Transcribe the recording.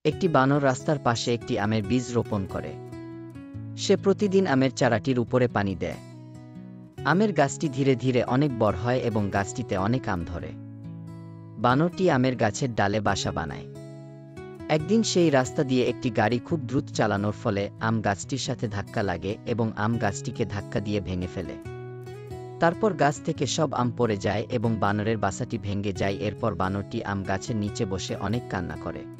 একটি বানর রাস্তার পাশে একটি আমের বীজ রোপণ করে। সে প্রতিদিন আমের চারাটির উপরে পানি দেয়। আমের গাছটি ধীরে ধীরে অনেক বড় হয় এবং গাছটিতে অনেক আম ধরে। বানরটি আমের গাছের ডালে বাসা বানায়। একদিন সেই রাস্তা দিয়ে একটি গাড়ি খুব দ্রুত চালানোর ফলে আম গাছটির সাথে ধাক্কা লাগে এবং আম গাছটিকে ধাক্কা দিয়ে ভেঙে ফেলে। তারপর গাছ থেকে সব আম পড়ে যায় এবং বানরের বাসাটি ভেঙে যায়। এরপর বানরটি আম গাছের নিচে বসে অনেক কান্না করে।